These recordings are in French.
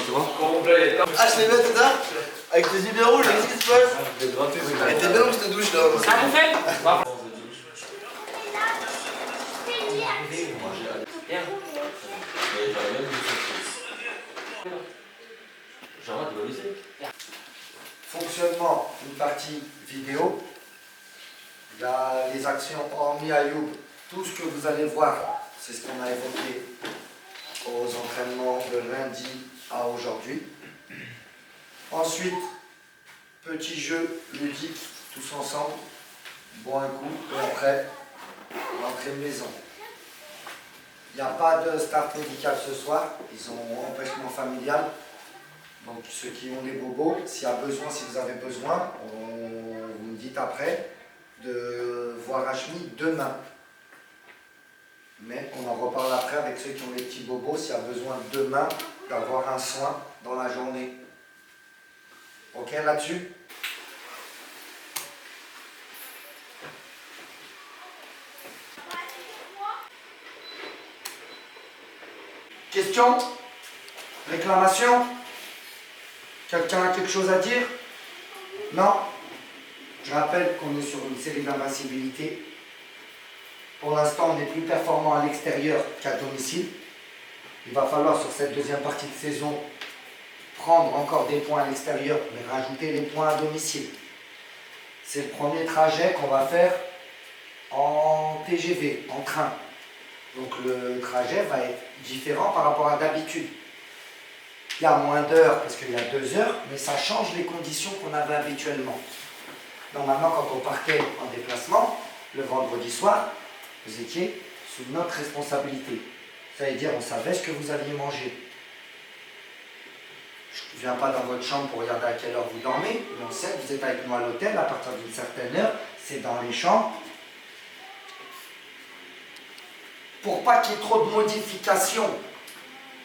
tu vois. Ah, je les mets tout ça avec tes yeux bien rouges, qu'est-ce qui se passe? Elle était bien où cette douche là? Ça vous fait? Fonctionnement, une partie vidéo. Il y a les actions hormis Ayoub. Tout ce que vous allez voir, c'est ce qu'on a évoqué aux entraînements de lundi à aujourd'hui. Ensuite, petit jeu ludique, tous ensemble. Bois un coup et après, l'entrée de maison. Il n'y a pas de start médical ce soir, ils ont empêchement familial. Donc ceux qui ont des bobos, s'il y a besoin, si vous avez besoin, vous me dites après de voir Hachmi demain. Mais on en reparle après avec ceux qui ont des petits bobos, s'il y a besoin demain d'avoir un soin dans la journée. Ok là-dessus? Question? Réclamation? Quelqu'un a quelque chose à dire? Non? Je rappelle qu'on est sur une série d'invincibilité. Pour l'instant, on est plus performant à l'extérieur qu'à domicile. Il va falloir sur cette deuxième partie de saison prendre encore des points à l'extérieur, mais rajouter les points à domicile. C'est le premier trajet qu'on va faire en TGV, en train. Donc le trajet va être différent par rapport à d'habitude. Il y a moins d'heures parce qu'il y a 2 heures, mais ça change les conditions qu'on avait habituellement. Normalement, quand on partait en déplacement, le vendredi soir, vous étiez sous notre responsabilité. Ça veut dire, on savait ce que vous alliez manger. Je ne viens pas dans votre chambre pour regarder à quelle heure vous dormez, mais on sait que vous êtes avec nous à l'hôtel, à partir d'une certaine heure, c'est dans les chambres. Pour pas qu'il y ait trop de modifications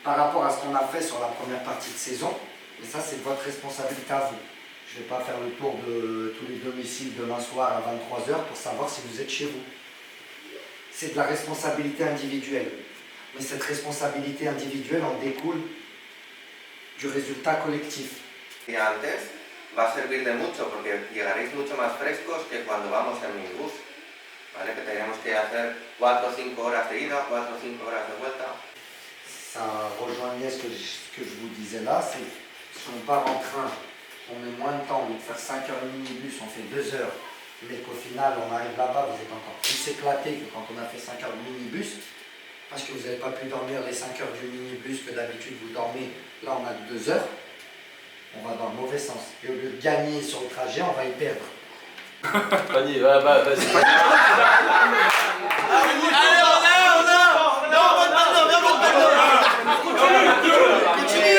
par rapport à ce qu'on a fait sur la première partie de saison, mais ça c'est votre responsabilité à vous. Je ne vais pas faire le tour de tous les domiciles demain soir à 23 h pour savoir si vous êtes chez vous. C'est de la responsabilité individuelle. Mais cette responsabilité individuelle en découle du résultat collectif. Y antes va a servir de mucho porque llegaréis mucho más frescos que cuando vamos en minibús, ¿vale? Que tenemos que hacer 4 o 5 horas de ida, 4 o 5 horas de vuelta. Ça rejoignait ce que je vous disais là, c'est si on part en train, on met moins de temps, au lieu de faire 5 heures de minibus, on fait 2 heures, mais qu'au final on arrive là-bas, vous êtes encore plus éclaté que quand on a fait 5 heures de minibus, parce que vous n'avez pas pu dormir les 5 heures du minibus que d'habitude vous dormez, là on a 2 heures, on va dans le mauvais sens. Et au lieu de gagner sur le trajet, on va y perdre. Fanny, vas-y. Allez, on a. Non, continue.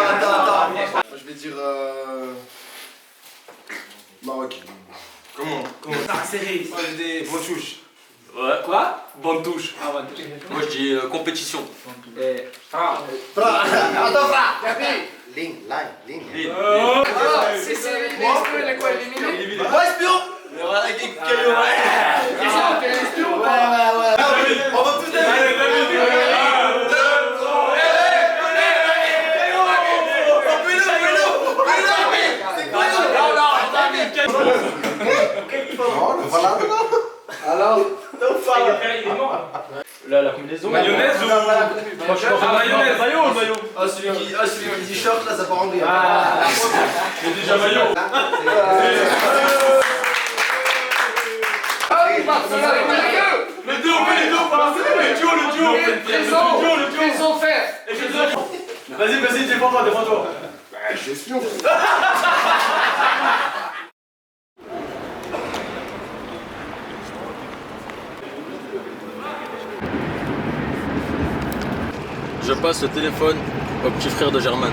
Attends. Je vais dire Maroc. Comment? Série. Moi j'ai des bonnes touches. Ouais. Quoi? Bonne touche. Ah, bonne touche. Moi je dis compétition. Attends, Ligne. Si c'est l'espion, il est quoi éliminé? ouais, espion. T'es l'espion ou pas? Ouais. On va tous Voilà. Alors, Il est mort. La combinaison. Mayonnaise ou... Moi je pense à mayonnaise. Maillot. Ah, celui qui dit short là, ça part en vrille. J'ai déjà maillot. Le duo. Vas-y, défends-toi. Je suis espion. Je passe le téléphone au petit frère de Germain.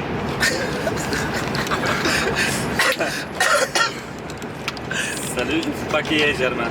Salut, je sais pas qui est Germain.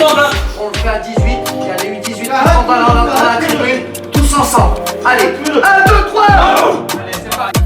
ensemble. On le fait à 18. Il y a les 8-18 qui sont dans la tribune. Tous ensemble. Allez, 1, 2, 3. Allez, c'est parti.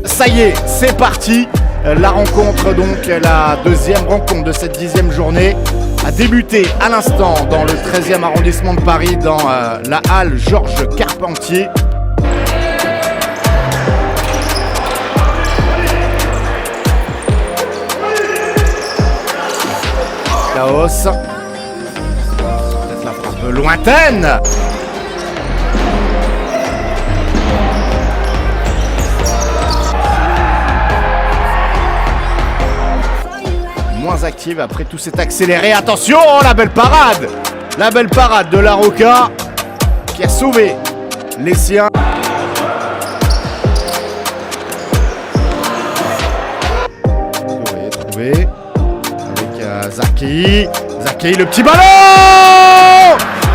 Ça y est, c'est parti. La rencontre, donc la deuxième rencontre de cette 10e journée, a débuté à l'instant dans le 13e arrondissement de Paris, dans la halle Georges Carpentier. Chaos. Peut-être la frappe lointaine. Moins active après tout cet accéléré. Attention, oh, la belle parade! La belle parade de La Rocca qui a sauvé les siens. Trouvé avec Zakei. Zakei, le petit ballon!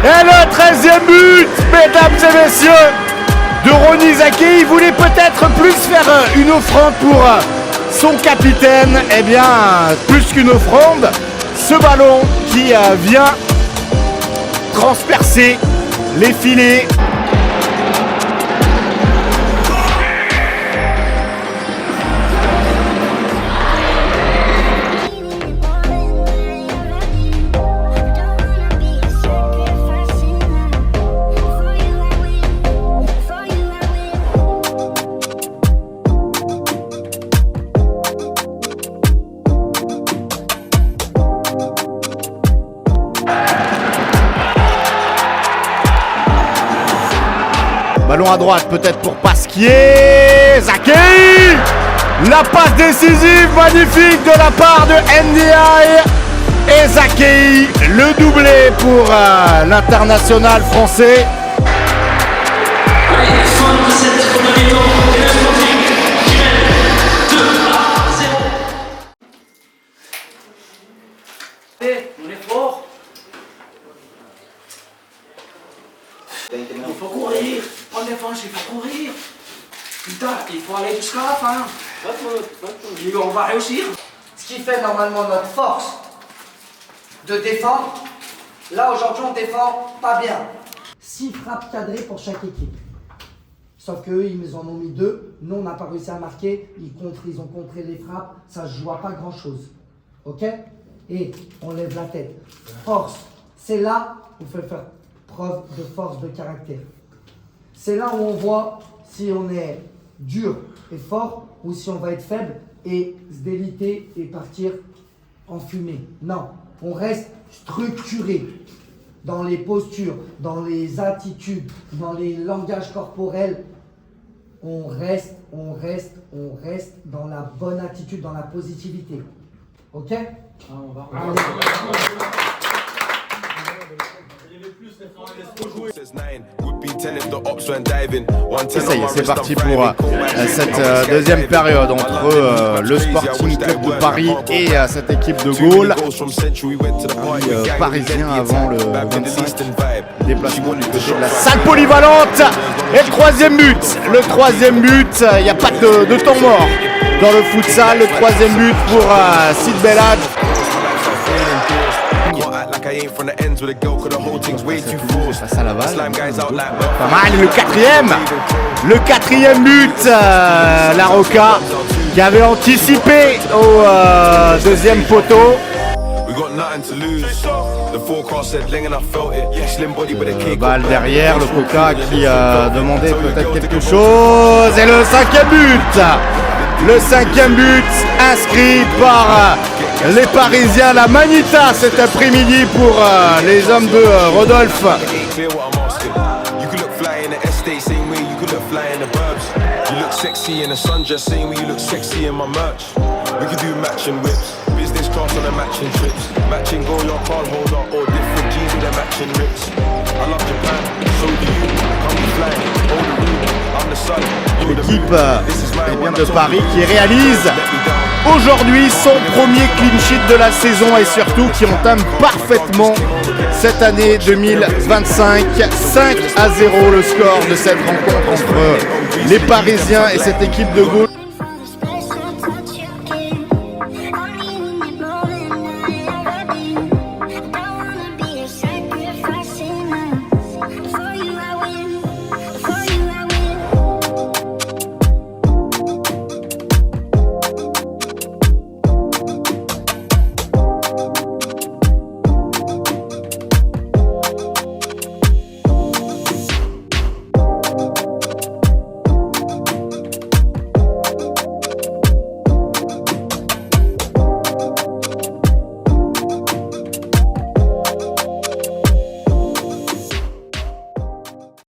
Et le 13e but, mesdames et messieurs, de Ronnie Zakei. Il voulait peut-être plus faire une offrande pour son capitaine. Eh bien, plus qu'une offrande, ce ballon qui vient transpercer les filets. Ballon à droite peut-être pour Pasquier. Zakei. La passe décisive magnifique de la part de NDI. Et Zakei, le doublé pour l'international français. Allez, 77 secondes de mi-temps. Et le Sporting qui mène 2-0. Allez, on est fort. Il faut courir. En défense, il faut courir. Putain, il faut aller jusqu'à la fin. Et on va réussir. Ce qui fait normalement notre force de défendre, là aujourd'hui on défend pas bien. 6 frappes cadrées pour chaque équipe. Sauf qu'eux, ils en ont mis 2. Nous, on n'a pas réussi à marquer. Ils ont contré les frappes. Ça ne se joue à pas grand-chose. Ok? Et on lève la tête. Force. C'est là où il faut faire preuve de force de caractère. C'est là où on voit si on est dur et fort ou si on va être faible et se déliter et partir en fumée. Non, on reste structuré dans les postures, dans les attitudes, dans les langages corporels. On reste dans la bonne attitude, dans la positivité. Ok? Et ça y est, c'est parti pour cette deuxième période entre le Sporting Club de Paris et cette équipe de Gaulle. Parisien avant le 25, déplacement du côté de la salle polyvalente. Et le troisième but, il n'y a pas de temps mort dans le futsal. Le troisième but pour Sid Belhadj. Face à Laval. Pas mal. Le quatrième but, La Rocca qui avait anticipé au deuxième poteau. Balle derrière, le Coca qui demandait peut-être quelque chose. Et le cinquième but inscrit par les Parisiens, la Manita cet après-midi pour les hommes de Rodolphe. estate, same way you could look fly in the burbs. You look sexy in a sundress, same way you look sexy in my merch. We could do matching whips, business class on the matching trips. Matching gold, your card holder, or different jeans with the matching rips. I love Japan, so do you. Come be flying, hold the room. I'm the sun, you're the L'équipe moon. This is my one de I Paris told qui you. réalise Let me down. aujourd'hui son premier clean sheet de la saison et surtout qui entame parfaitement cette année 2025. 5-0 le score de cette rencontre entre les Parisiens et cette équipe de Gaulle.